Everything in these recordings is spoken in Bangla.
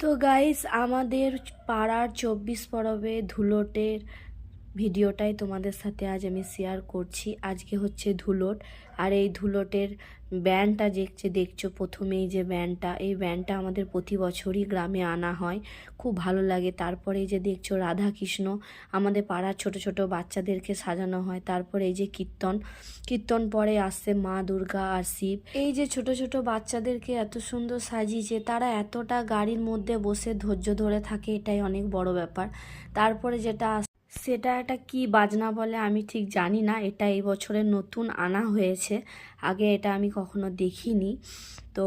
তো গাইস, আমাদের পাড়ার 24 পরবে ধুলোটের ভিডিওটাই তোমাদের সাথে আজ আমি শেয়ার করছি। আজকে হচ্ছে ধুলোট, আর এই ধুলোটের ব্যান্ডটা দেখছো প্রথমেই যে ব্যান্ডটা, এই ব্যান্ডটা আমাদের প্রতি বছরই গ্রামে আনা হয়, খুব ভালো লাগে। তারপরে এই যে দেখছো রাধা কৃষ্ণ, আমাদের পাড়ার ছোট ছোট বাচ্চাদেরকে সাজানো হয়। তারপরে এই যে কীর্তন, কীর্তন পরে আসছে মা দুর্গা আর শিব। এই যে ছোট ছোট বাচ্চাদেরকে এত সুন্দর সাজিয়েছে, তারা এতটা গাড়ির মধ্যে বসে ধৈর্য ধরে থাকে, এটাই অনেক বড় ব্যাপার। তারপরে যেটা সেটা একটা কি বাজনা বলে আমি ঠিক জানি না, এটা এই বছরের নতুন আনা হয়েছে, আগে এটা আমি কখনো দেখিনি। তো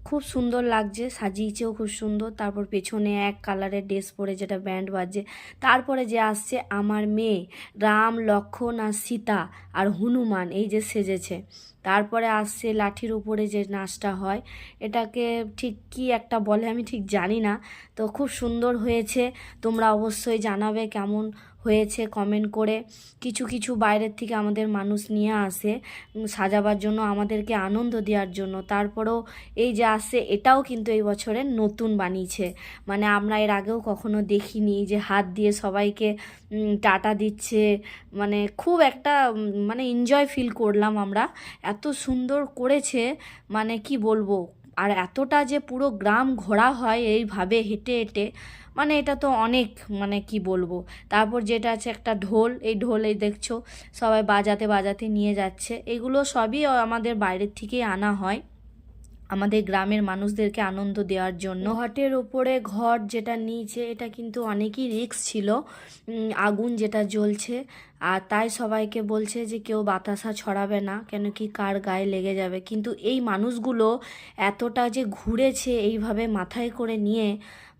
খুব সুন্দর লাগছে, সাজিয়েছেও খুব সুন্দর। তারপর পেছনে এক কালারের ড্রেস পরে যেটা ব্যান্ড বাজছে। তারপরে যে আসছে আমার মেয়ে, রাম লক্ষ্মণ আর সীতা আর হনুমান, এই যে সেজেছে। তারপরে আসছে লাঠির উপরে যে নাচটা হয়, এটাকে ঠিক কি একটা বলে আমি ঠিক জানি না। তো খুব সুন্দর হয়েছে, তোমরা অবশ্যই জানাবে কেমন হয়েছে কমেন্ট করে। কিছু কিছু বাইরের থেকে আমাদের মানুষ নিয়ে আসে সাজাবার জন্য, আমাদেরকে আনন্দ দেওয়ার জন্য। তারপরেও এই যে আসছে, এটাও কিন্তু এই বছরের নতুন বানিয়েছে, মানে আমরা এর আগেও কখনো দেখিনি। যে হাত দিয়ে সবাইকে টাটা দিচ্ছে, মানে খুব একটা মানে এনজয় ফিল করলাম আমরা, এত সুন্দর করেছে, মানে কি বলবো। আর এতটা যে পুরো গ্রাম ঘোরা হয় এইভাবে হেঁটে হেঁটে, মানে এটা তো অনেক, মানে কি বলবো। তারপর যেটা আছে একটা ঢোল, এই ঢোল এই দেখছো সবাই বাজাতে বাজাতে নিয়ে যাচ্ছে। এগুলো সবই আমাদের বাইরের থেকেই আনা হয় আমাদের গ্রামের মানুষদেরকে আনন্দ দেওয়ার জন্য। ঘটের ওপরে ঘট যেটা নিচে, এটা কিন্তু অনেকই রিস্ক ছিল, আগুন যেটা জ্বলছে। আর তাই সবাইকে বলছে যে কেউ বাতাসা ছড়াবে না, কেন কি কার গায়ে লেগে যাবে। কিন্তু এই মানুষগুলো এতটা যে ঘুরেছে এইভাবে মাথায় করে নিয়ে,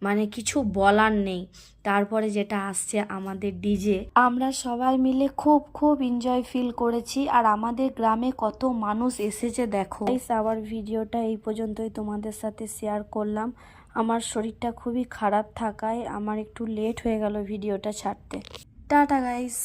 মানে কিছু বলার নেই। তারপরে যেটা আসছে আমাদের ডিজে, আমরা সবাই মিলে খুব খুব এনজয় ফিল করেছি। আর আমাদের গ্রামে কত মানুষ এসেছে দেখো। আবার ভিডিওটা এই পর্যন্তই তোমাদের সাথে শেয়ার করলাম। আমার শরীরটা খুবই খারাপ থাকায় আমার একটু লেট হয়ে গেল ভিডিওটা ছাড়তে। Tata guys.